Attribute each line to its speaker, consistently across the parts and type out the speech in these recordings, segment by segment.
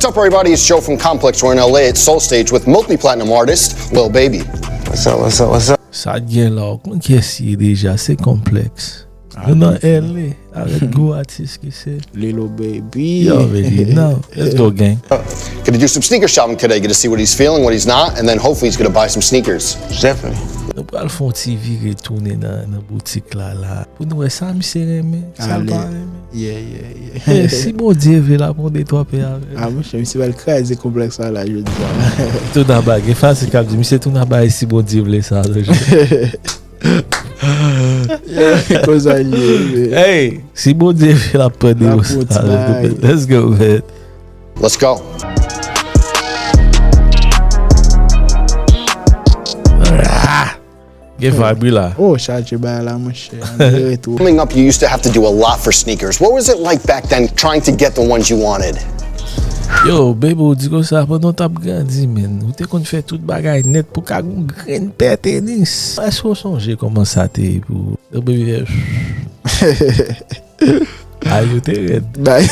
Speaker 1: What's up, everybody? It's Joe from Complex. We're in LA at Soul Stage with multi-platinum artist Lil Baby.
Speaker 2: What's up, what's up, what's up?
Speaker 3: Ça gen là, kon ki esi déjà, c'est complexe. Nous dans LA, avec gros artistes qui c'est.
Speaker 4: Lil Baby.
Speaker 3: You already know. Let's go, gang.
Speaker 1: Gonna do some sneaker shopping today, get to see what he's feeling, what he's not, and then hopefully he's gonna buy some sneakers.
Speaker 2: Definitely.
Speaker 3: Nous pral fon ti vi retourner dans boutique là. Pour nous ça mi c'est remé, ça pas remé.
Speaker 4: Yeah.
Speaker 3: Si bon Dieu veut là pour des trois payer.
Speaker 4: Ah moi je me suis pas le Kraze complexe là je dis.
Speaker 3: Tout dans bag, et face cap dit monsieur tout dans bag si bon Dieu veut ça.
Speaker 4: Cause
Speaker 3: Hey, si bon Dieu veut la prendre ça. Let's go, man.
Speaker 1: Let's go.
Speaker 3: Get vibe là.
Speaker 4: Oh, charge by là mon cher.
Speaker 1: Coming up, you used to have to do a lot for sneakers. What was it like back then trying to get the ones you wanted?
Speaker 3: Yo, baby, ou di ko sa, pendant tap grandi, men. Ou te kon fè tout bagay net pou ka goun gren pè tenis. Est-ce qu'on songe koman sa te pou... Yo, baby, you te red.
Speaker 4: Bye.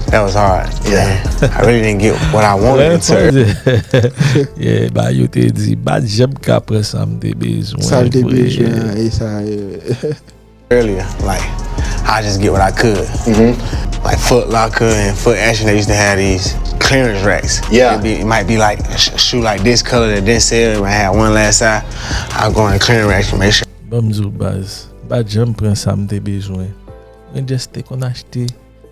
Speaker 2: That was hard. Yeah. I really didn't get what I wanted in turn.
Speaker 3: Yeah, ba yo te di, ba jem ka pre sa mte bezwen.
Speaker 4: Sa mte bezwen, e sa...
Speaker 2: Earlier, like, I just get what I could. Like Foot Locker and Foot Action, they used to have these clearance racks.
Speaker 1: Yeah.
Speaker 2: It might be like a shoe like this color that didn't sell. I had one last size. I'll go in clearance racks to make sure.
Speaker 3: Bamzou baz, ba jem pren sa mte bezwen. Men just te kon achete,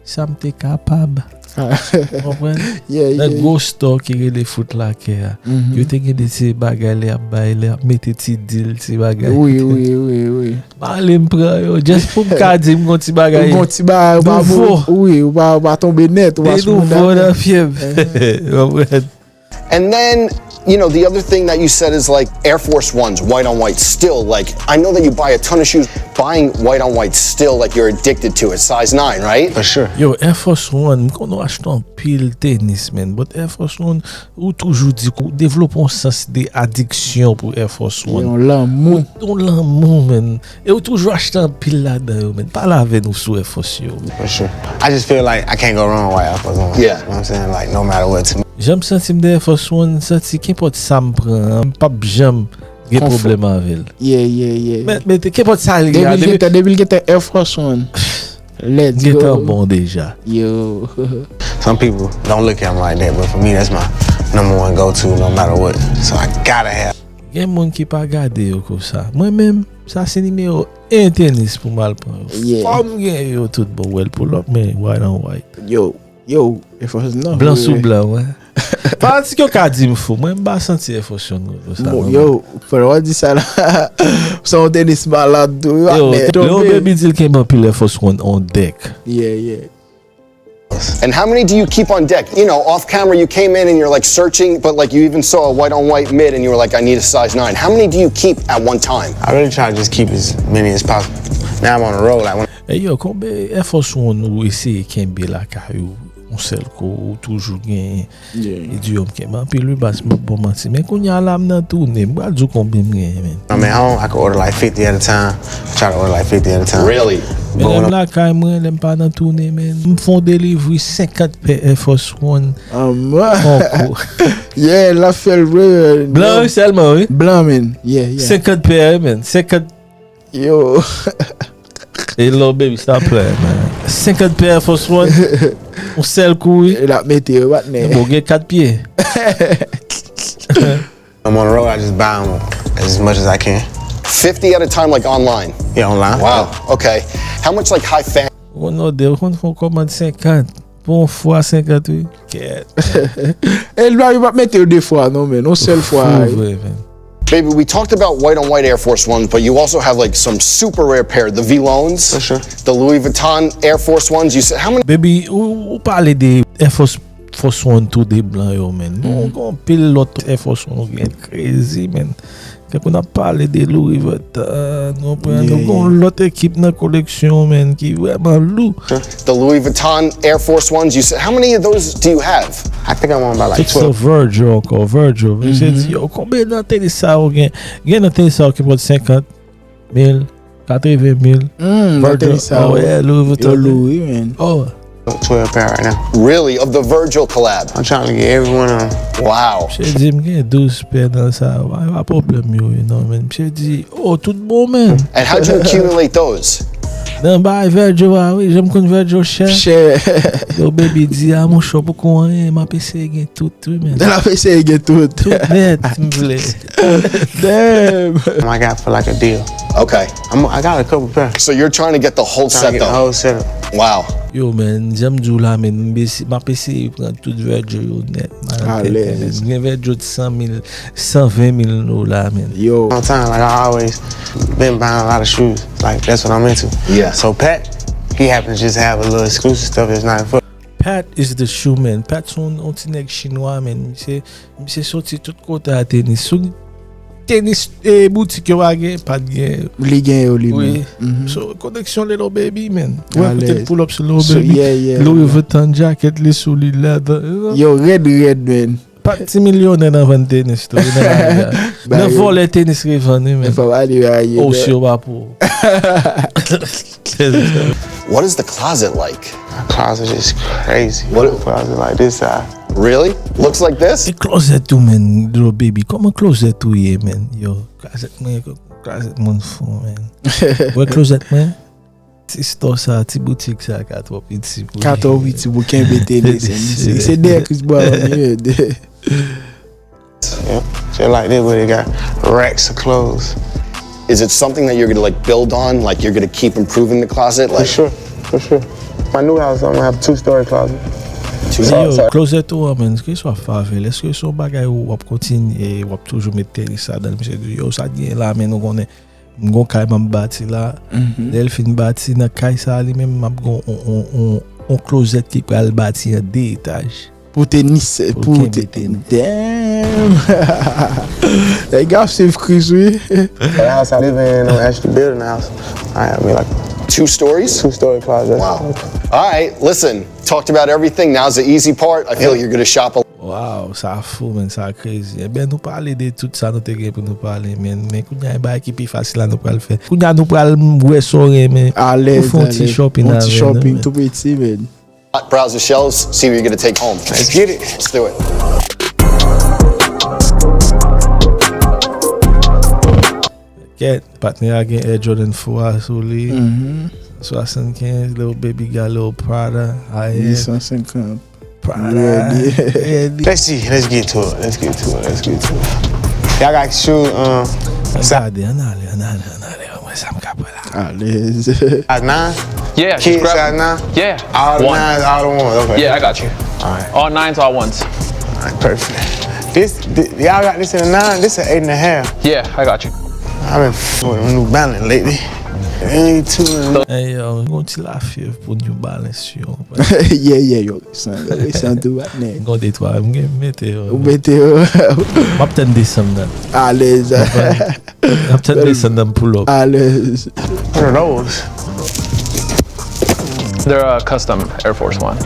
Speaker 3: sa mte kapab. Kompren?
Speaker 4: Yeah.
Speaker 3: Go store ki re de Foot Locker. Yo te gen de ti bagay le ap bay le ap mette ti deal ti bagay.
Speaker 4: Oui.
Speaker 3: Ba le mpren yo, just pou mka di mgon ti bagay.
Speaker 4: Mgon ti bagay, oui, ou ba tombe net.
Speaker 3: De nouveau da fieb.
Speaker 1: And then, you know, the other thing that you said is like Air Force Ones, white on white, still like, I know that you buy a ton of shoes, buying white on white still like you're addicted to it, size 9, right?
Speaker 2: For sure.
Speaker 3: Yo, Air Force One, mkon nou achetan pile tennis, man. But Air Force One, ou toujou di kou, devlopon sens de addiction pou Air Force One.
Speaker 4: On l'amour.
Speaker 3: On l'amour, man. E ou toujou achetan pile la dan yo, man. Pala ave nou sou Air Force yo.
Speaker 2: For sure. I just feel like I can't go wrong with Air Force One.
Speaker 1: Yeah.
Speaker 2: You know what I'm saying? Like, no matter what to me.
Speaker 3: J'aime sentim de Air Force One, sentim kèpot sa mpren, mpap j'aime gen problem avèl.
Speaker 4: Yeah.
Speaker 3: Men kèpot sa li ya.
Speaker 4: They will get the Air Force One. Let's
Speaker 3: go. Get bon deja.
Speaker 4: Yo.
Speaker 2: Some people don't look at them like that, but for me, that's my number one go-to no matter what. So I gotta have.
Speaker 3: Gen moun ki pa gade yo ko sa. Mwen men, sa se nime yo en tennis pou mal pran yo.
Speaker 4: Yeah.
Speaker 3: Fom gen yo tout bon well pull up, men white on white.
Speaker 4: Yo, Air Force non.
Speaker 3: Blanc sous blanc, ouais. Pas si yo ka di mfou, mwen ba senti Air Force One yo sa.
Speaker 4: Yo, for what di sa la. Son tennis malade do.
Speaker 3: Yo, Lil Baby dil ken ban pile Air Force One on deck.
Speaker 4: Yeah.
Speaker 1: And how many do you keep on deck? You know, off camera you came in and you're like searching, but like you even saw a white on white mid and you were like, I need a size 9. How many do you keep at one time?
Speaker 2: I really try to just keep as many as possible. Now I'm on the road. Like when
Speaker 3: Hey yo, konbe Air Force One ou ese kenbe la ka yo, on sel ko ou toujou gen idiom keman. Puis lui bas bon manti. Men kon ya lam nan tourne, mwa djou konbe mwen men.
Speaker 2: I'm at home, I can order like 50 at a time. Try to order like 50 at a time.
Speaker 1: Really?
Speaker 3: Men lem la kay mwen, lem pa nan tourne men. M fon delivery 50 pe Air Force One.
Speaker 4: Yeah, la fel re.
Speaker 3: Blanc seulement, oui?
Speaker 4: Blanc, man. Yeah.
Speaker 3: 50 paires, man. 50.
Speaker 4: Yo.
Speaker 3: Hey, Lil Baby, stop playing, man. 50 paires Air Force One. On sel kou, oui?
Speaker 4: La mette yo, what, ne?
Speaker 3: Bon, gen 4 pieds.
Speaker 2: I'm on the road, I just buy them as much as I can.
Speaker 1: 50 at a time, like online?
Speaker 2: Yeah, online.
Speaker 1: Wow, okay. How much like high fan?
Speaker 3: On nou de, on fon komand 50. Bon fwa 50, oui? Ket.
Speaker 4: El ba yo mette yo de fwa, non, men? On sel fwa.
Speaker 1: Baby, we talked about white on white Air Force Ones, but you also have like some super rare pair, the V-Loans.
Speaker 2: For sure.
Speaker 1: The Louis Vuitton Air Force Ones. You said, how many?
Speaker 3: Baby, ou pale de Air Force One tout de blanc yo, men. On kon pile lot Air Force One gen crazy, men. Kèk on a pale de Louis Vuitton, nou kon lot ekip nan koleksyon, men, ki vreman lou.
Speaker 1: The Louis Vuitton Air Force Ones. You said, how many of those do you have?
Speaker 2: I think I'm on about like
Speaker 3: It's the
Speaker 2: 12.
Speaker 3: Virgil encore, Virgil. Yo, konbe nan tenis sa ou gen? Gen nan tenis sa ou ki pot 50,000, 80,000.
Speaker 4: Virgil.
Speaker 3: Oh yeah, Louis Vuitton.
Speaker 4: Louis, man.
Speaker 3: Oh,
Speaker 2: 12 pair right now.
Speaker 1: Really? Of the Virgil collab?
Speaker 2: I'm trying to get every one of them.
Speaker 1: Wow.
Speaker 3: Mche di mgen 12 pair nan sa, wè problem yo, you know, men. Mche di, oh, tout bon, men.
Speaker 1: And how'd you accumulate those?
Speaker 3: Nan ba Virgil wa, oui, jem kon Virgil cher. Yo baby di, mon shop pou kon ma PC gen tout, men.
Speaker 4: La PC gen tout.
Speaker 3: Tout net, mvle.
Speaker 4: Damn.
Speaker 2: I got for like a deal.
Speaker 1: Okay.
Speaker 2: I got a couple pairs.
Speaker 1: So you're trying to get the whole
Speaker 2: Trying
Speaker 1: set
Speaker 2: to get the
Speaker 1: though?
Speaker 2: whole setup.
Speaker 1: Wow.
Speaker 3: Yo men, jem djou la men, ma PC yu pran tout Virgil yo net.
Speaker 4: Allez.
Speaker 3: Gen Virgil 100,000, 120,000 nou la men.
Speaker 4: Yo.
Speaker 2: All the time, like I always been buying a lot of shoes. Like that's what I'm into.
Speaker 1: Yeah.
Speaker 2: So Pat, he happens to just have a little exclusive stuff that's not for.
Speaker 3: Pat is the shoe man. Pat son ti nèg chinois men. Mse sorti tout kote a tennis. Sou tennis boutique yo gen, Pat gen.
Speaker 4: Li gen yo li
Speaker 3: Oui.
Speaker 4: men.
Speaker 3: So connection little baby man. Ouais,
Speaker 4: Allez.
Speaker 3: peut-être pull up sur little
Speaker 4: So,
Speaker 3: baby.
Speaker 4: yeah.
Speaker 3: Louis Vuitton jacket li sou li leather.
Speaker 4: Yo, red men.
Speaker 3: Pat ti millionnaire nan vend tennis to. Nan vole tennis revenu men.
Speaker 4: Fa wali wa ye.
Speaker 3: Oh, si yo ba pou.
Speaker 1: What is the closet like?
Speaker 2: My closet is crazy.
Speaker 1: What-
Speaker 2: My closet like this side.
Speaker 1: Really? Looks like this?
Speaker 3: E closet tou men, little baby. Koman closet tou ye men? Yo, closet moun fou men. Wè closet men? Ti store sa, ti boutique sa, kato piti pou.
Speaker 4: Kato witi pou ken bete lesen. Se der Chris Boy on ye.
Speaker 2: Yeah. Just like this where they got racks of clothes.
Speaker 1: Is it something that you're gonna like build on? Like you're gonna keep improving the closet?
Speaker 2: For
Speaker 1: Like
Speaker 2: sure. My new house, I'm gonna have a 2-story closet.
Speaker 3: Yo, closet tou men, eske so favel, eske so bagay ou wap kontinye, wap toujou met tenis sa dan, mse di, yo sa gen la men nou konen, mgon kay mam bati la, del fin bati, na kay sa li men map gon on closet ki pral bati an 2 etaj.
Speaker 4: Pour tennis.
Speaker 3: Pour tennis.
Speaker 4: Damn. Les gars, c'est Chris, oui.
Speaker 2: The house I live in, I'm actually building a house. I have me like
Speaker 1: 2 stories?
Speaker 2: 2-story closet.
Speaker 1: Wow. All right, listen, talked about everything. Now's the easy part. I feel you're gonna shop a
Speaker 3: Wow, sa fou men, sa crazy. E ben nou pale de tout sa nou te gen pou nou pale men. Men kounya e bay ki pi fasil la nou pral fe. Kounya nou pral mwe sore men.
Speaker 4: Allez,
Speaker 3: Ou fon ti shopping
Speaker 4: Fon
Speaker 3: la
Speaker 4: ti
Speaker 3: men,
Speaker 4: shopping,
Speaker 3: men.
Speaker 4: tout petit, man.
Speaker 1: browse the shelves, see what you're gonna take home.
Speaker 2: Let's get it.
Speaker 1: Let's do it.
Speaker 3: Ket, patne a gen Air Jordan 4 sou li. 75, little baby got little Prada.
Speaker 4: 850.
Speaker 3: Prada.
Speaker 4: Ready.
Speaker 2: Let's see. Let's get to it. Y'all got shoes.
Speaker 3: Anale, mwen sa mkapa la.
Speaker 4: Allez.
Speaker 2: Size 9.
Speaker 5: Yeah, just
Speaker 2: Kids
Speaker 5: grab
Speaker 2: size 9.
Speaker 5: Yeah,
Speaker 2: All the
Speaker 5: one.
Speaker 2: 9s, all the ones. Okay.
Speaker 5: Yeah, I got you.
Speaker 2: All right.
Speaker 5: All 9s, all 1s.
Speaker 2: All right. Perfect. Y'all got this in a 9. This is 8.5.
Speaker 5: Yeah, I got you.
Speaker 2: I've been f***ing with New Balance lately. Ain't too.
Speaker 3: Hey yo, gon ti la fiev pou New Balance yo.
Speaker 4: Yeah, yo. San tou bat ne.
Speaker 3: Gon detwa, mwen mette yo.
Speaker 4: Ou bete yo.
Speaker 3: Map ten desem nan.
Speaker 4: Allez.
Speaker 3: Map ten desem nan pull up.
Speaker 4: Allez.
Speaker 2: What are those?
Speaker 5: They're custom Air Force One.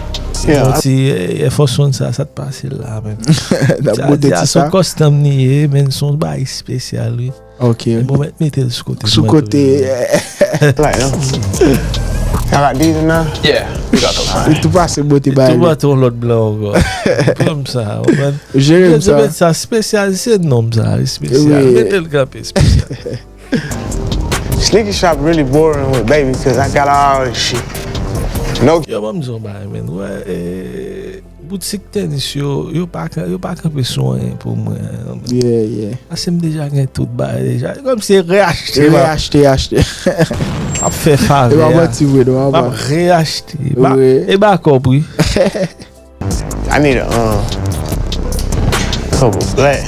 Speaker 2: Yeah.
Speaker 3: Ti Air Force One sa te pase la men.
Speaker 4: Da bote ti
Speaker 3: Son
Speaker 4: sa.
Speaker 3: custom ni ye men, son bay spesyal we.
Speaker 4: Ok.
Speaker 3: Bon mette l sou kote.
Speaker 4: Sou kote.
Speaker 2: Like them. Y'all got these in there?
Speaker 5: Yeah, we got those.
Speaker 4: Ou tou pase bote ba
Speaker 3: Tou
Speaker 4: li.
Speaker 3: baton lot blan ango. Kom sa, man.
Speaker 4: Jerem sa.
Speaker 3: Met sa spesyal, se nom sa, spesyal.
Speaker 4: Oui.
Speaker 3: Mette l kape spesyal.
Speaker 2: Sneaker shop really boring with baby because I got all this shit. No.
Speaker 3: Yo mwen mzon bay men, wè, boutique tenis yo pa kape soin pou mwen.
Speaker 4: Yeah.
Speaker 3: Asem deja gen tout bay deja. Kom se reachete.
Speaker 4: Reachete.
Speaker 3: Ap fe fave
Speaker 4: E
Speaker 3: ya.
Speaker 4: waman ti wè, waman.
Speaker 3: Ap reachete.
Speaker 4: Oui.
Speaker 3: E ba kop wè.
Speaker 2: I need a couple black.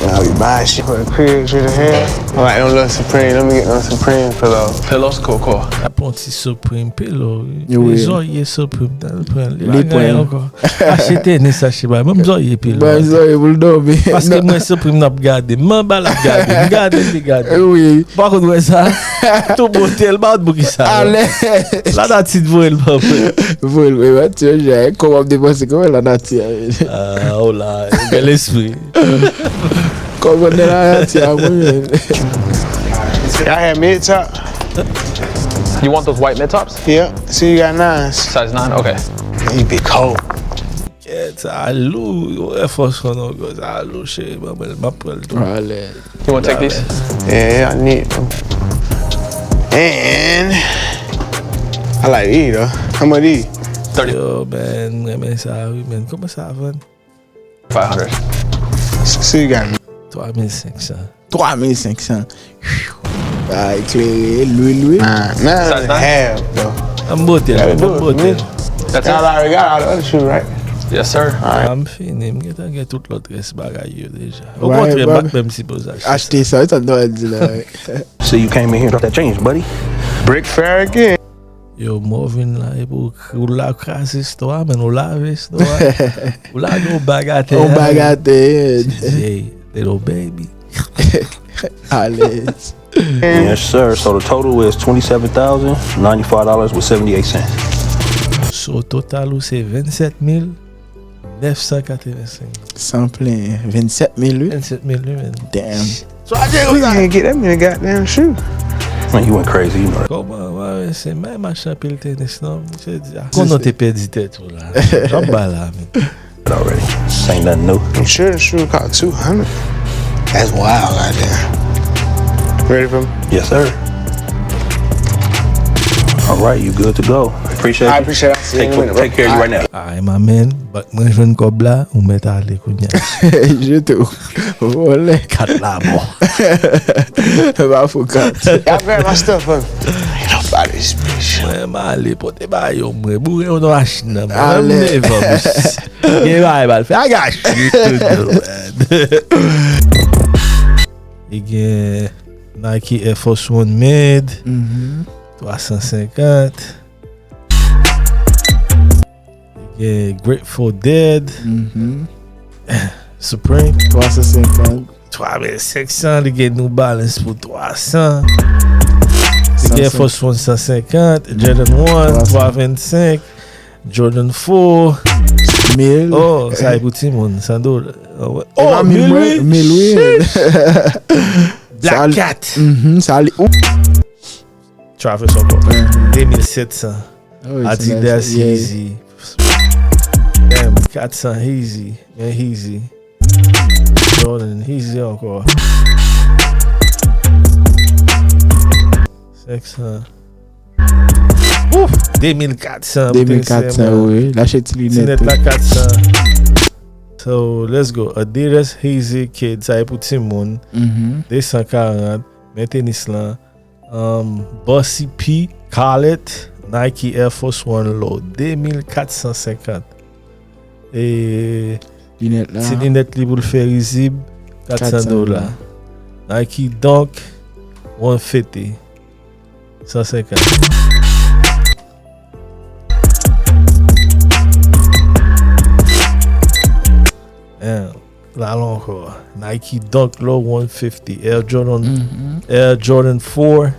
Speaker 2: I'll be buying shit for the cribs with the hair. I like them little Supreme. Let me get them Supreme pillows.
Speaker 5: Pillows, cool.
Speaker 3: Apon ti Supreme pillow.
Speaker 4: Oui.
Speaker 3: Zoye Supreme dan pren.
Speaker 4: Li pren.
Speaker 3: Achete ni sache bay. Mwen zoye pillow.
Speaker 4: Ba zoye pou l'domi.
Speaker 3: Paske mwen Supreme nap gade. Mwen ba la gade. Gade.
Speaker 4: Oui.
Speaker 3: Bakon wè sa. Tou botel ba ou bou ki sa.
Speaker 4: Allez.
Speaker 3: La datit vwèl ba pou.
Speaker 4: Vol, oui, tu vois, j'ai comment me dépenser comme la nature.
Speaker 3: Oh la, bel esprit.
Speaker 4: Comment on est la nature, moi.
Speaker 2: Y'all had mid top?
Speaker 5: You want those white mid tops?
Speaker 2: Yeah. See, you got 9s.
Speaker 5: Size 9? Okay.
Speaker 2: You be cold.
Speaker 3: Alou, Air Force One no go. Alou, shey, ma prel to.
Speaker 4: Ale.
Speaker 5: You want to take these?
Speaker 2: Yeah, I need them. And I like these though. How much these?
Speaker 5: 30.
Speaker 3: Yo, man, mwen sa, oui, man. Comment ça va?
Speaker 5: 500.
Speaker 2: So you got
Speaker 3: 3500.
Speaker 4: 3500. Ah, éclairé, loué.
Speaker 2: nah,
Speaker 5: Size 9?
Speaker 2: half though.
Speaker 3: I'm botel,
Speaker 2: Yeah, do
Speaker 3: I'm
Speaker 2: it,
Speaker 3: botel.
Speaker 5: That's
Speaker 2: Y'all
Speaker 5: it?
Speaker 2: already got all the other shoes, right?
Speaker 5: Yes, sir.
Speaker 3: I'm fini, mwen get tout lot res bagay yo deja. Au
Speaker 4: Ouais,
Speaker 3: kontre,
Speaker 4: bah,
Speaker 3: bak mèm si pou zache.
Speaker 4: Acheter ça, ça doit être là.
Speaker 6: So you came in here to drop that change, buddy.
Speaker 2: Brick fair again.
Speaker 3: Yo, Morvin la, e pou ou la Kraze stoa, men ou lave stoa. Ou la nou bagate.
Speaker 4: On bagatelle.
Speaker 3: Hey, little baby.
Speaker 4: Allez.
Speaker 6: Yes, sir. So the total is $27,095.78.
Speaker 3: So, total ou se 27,985.
Speaker 4: Sans plein. 27 000, oui.
Speaker 3: 27,000, men.
Speaker 4: Damn.
Speaker 2: So I just can't get that many goddamn shoes.
Speaker 6: Man, you went crazy, you know that.
Speaker 3: Koman, wè, se mè machan pil tenis nan. Se di, konon te pedi tet ou la. Jom bala, men.
Speaker 6: Already. This ain't nothing new.
Speaker 2: I'm sure the shoe cost 200. That's wild out there. Ready for me?
Speaker 6: Yes, sir. All right, you good to go. Appreciate
Speaker 2: I
Speaker 6: you.
Speaker 2: appreciate it. I'll see you in a minute, bro.
Speaker 6: Take care of you right now.
Speaker 3: Ay, ma men, bak mwen jwen kob la, ou met ale kounya.
Speaker 4: Je te volé.
Speaker 3: Kat la bo.
Speaker 4: Va foucat.
Speaker 2: Y'all grab my stuff for me. Ain't nobody this bitch.
Speaker 3: Mwen ma ale pote ba yo mwen, boure yo no ashina mwen.
Speaker 4: Ale.
Speaker 3: Mwen never miss. Ye ba e bal fe, I got shit to do, man. I gen Nike Air Force One Mid, 350. Grateful Dead, Supreme,
Speaker 4: 350.
Speaker 3: 3500, li gen New Balance pou 300. Li gen Air Force One 150, Jordan 1, 325, Jordan 4.
Speaker 4: 1000.
Speaker 3: Oh, sa e pou ti moun, $100. Oh,
Speaker 4: 1000, oui. 1000, oui.
Speaker 3: Black Cat.
Speaker 4: Ça allait. Ouh.
Speaker 3: Travis encore. 2700.
Speaker 4: Oh,
Speaker 3: Adidas
Speaker 4: yeah.
Speaker 3: Easy. Damn, 400 Easy. Man, Easy. Jordan Easy encore. 600. Ouf, 2400.
Speaker 4: 2400, oui. L'achète
Speaker 3: Tinet
Speaker 4: lunette.
Speaker 3: la 400. So, let's go. Adidas Easy Kids. Ça y est pour tout le monde. 240. Maintenance là. Bossy P. Khaled. Nike Air Force One Low. 2450. Et
Speaker 4: Lunette là.
Speaker 3: si lunette li pou le faire visible, $400. Nike Dunk 150. 150. Là encore. Nike Dunk Low 150. Air Jordan 4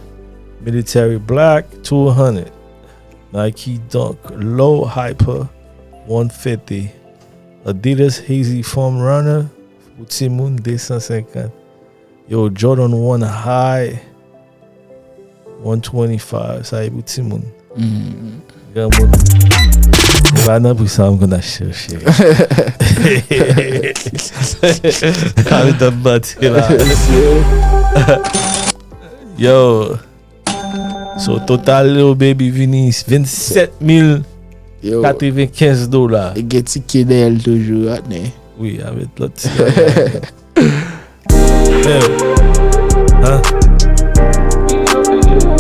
Speaker 3: Military Black 200. Nike Dunk Low Hyper 150. Adidas Hazy Foam Runner pour Timoun 250. Yo, Jordan 1 High 125. Ça y est pour Timoun. Gamoun. Va nan pou sa mwen kon a cherche. Kami tan bati la. Yo. So total yo baby vini $27,095.
Speaker 4: Yo. Et get ticket d'elle toujours, né?
Speaker 3: Oui, avec l'autre.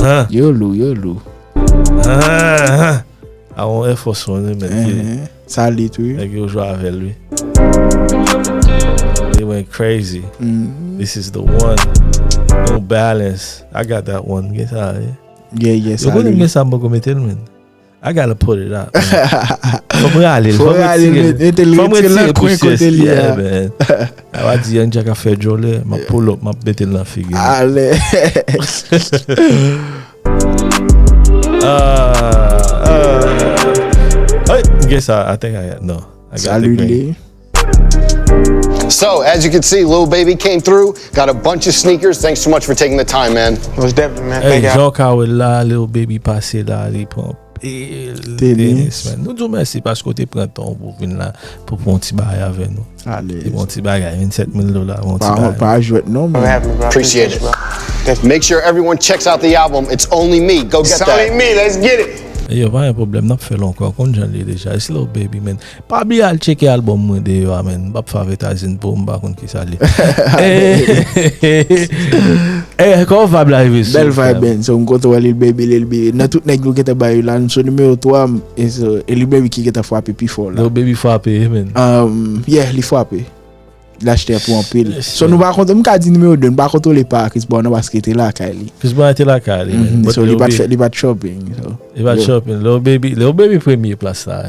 Speaker 3: Hein?
Speaker 4: Yo lou.
Speaker 3: Hein? A on Air Force One, men.
Speaker 4: Ça allait tout.
Speaker 3: Like yo joue avec lui. They went crazy. This is the one. No balance. I got that one. Get out of here.
Speaker 4: Yeah, ça
Speaker 3: Yo konen
Speaker 4: allait.
Speaker 3: men sa mbo metel men. I gotta put it out. Fom rale.
Speaker 4: Faut aller mettre le coin côté li.
Speaker 3: Yeah, man. A wa di yon jaka fe jole. Ma pull up, ma bete la figure.
Speaker 4: Allez.
Speaker 3: I guess I think I no. I got the green.
Speaker 4: Salut.
Speaker 1: So, as you can see, Lil Baby came through, got a bunch of sneakers. Thanks so much for taking the time, man.
Speaker 2: Most definitely, man.
Speaker 3: Hey,
Speaker 2: Thank y'all.
Speaker 3: Joka wè la, Lil Baby passe la, li pran pil tenis, man. Nou djou mersi pasko te pran ton pou vin la pou pon ti bagay ave nou.
Speaker 4: Allez.
Speaker 3: Te pon ti bagay, $27,000, pon ti bagay.
Speaker 4: Pas jouer non,
Speaker 2: I'm
Speaker 4: mais.
Speaker 2: happy, bro.
Speaker 1: Appreciate it. Make sure everyone checks out the album. It's Only Me. Go get
Speaker 2: It's only
Speaker 1: that.
Speaker 2: me, let's get it.
Speaker 3: Yo, pa yon problem, nap fè lonkon, kon jan li deja. It's Lil Baby, man. Pa bi al cheke album mwen de yo, man. Bap favetazin pou mba kon ki sa li. Kon vibe la yive sou?
Speaker 4: Belle vibe, ben. So, mkoto wa Lil Baby. Na tout nèg nou kete bayi lan. So, numéro 3, is Lil Baby ki kete fwape pi fort la.
Speaker 3: Lil Baby fwape, man.
Speaker 4: Yeah, li fwape. L'acheter pour un pile.
Speaker 3: Yes,
Speaker 4: So, nous par contre, nous dit numéro 2, nous par contre, les pas, Chris Brown, parce qu'il était là, Kylie.
Speaker 3: Chris Brown était là, Kylie, man.
Speaker 4: So, il va shopping. So.
Speaker 3: Il va shopping. Lil Baby premier place là.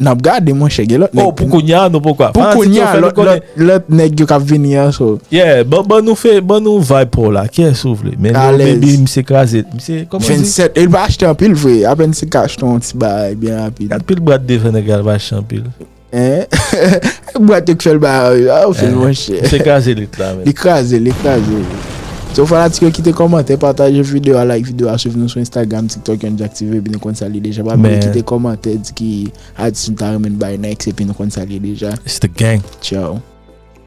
Speaker 4: N'a pas gardé mon chèque.
Speaker 3: Oh, pour Kounia, non, pourquoi?
Speaker 4: Pour Kounia, l'autre nèg qui a venir, so.
Speaker 3: Yeah, bon nous vibe pour là. Qui est soufflé? Mais Lil Baby, m'se Kraze. Comment
Speaker 4: 27, il va acheter un pile, vrai. À peine c'est cash ton petit bail, bien rapide.
Speaker 3: 4 pile boîte de Sénégal va acheter un pile.
Speaker 4: Boîte qui fait le bail, fait le moins cher.
Speaker 3: C'est Kraze lit là, man.
Speaker 4: Les Kraze. So, fanatique qui te commente, partage vidéo, like vidéo, suivre nous sur Instagram, TikTok, on activé, puis nous consolider déjà. Pas mal qui te commente, dit qui a dit nous t'a remis by next, et puis nous consolider déjà.
Speaker 3: It's the gang.
Speaker 4: Ciao.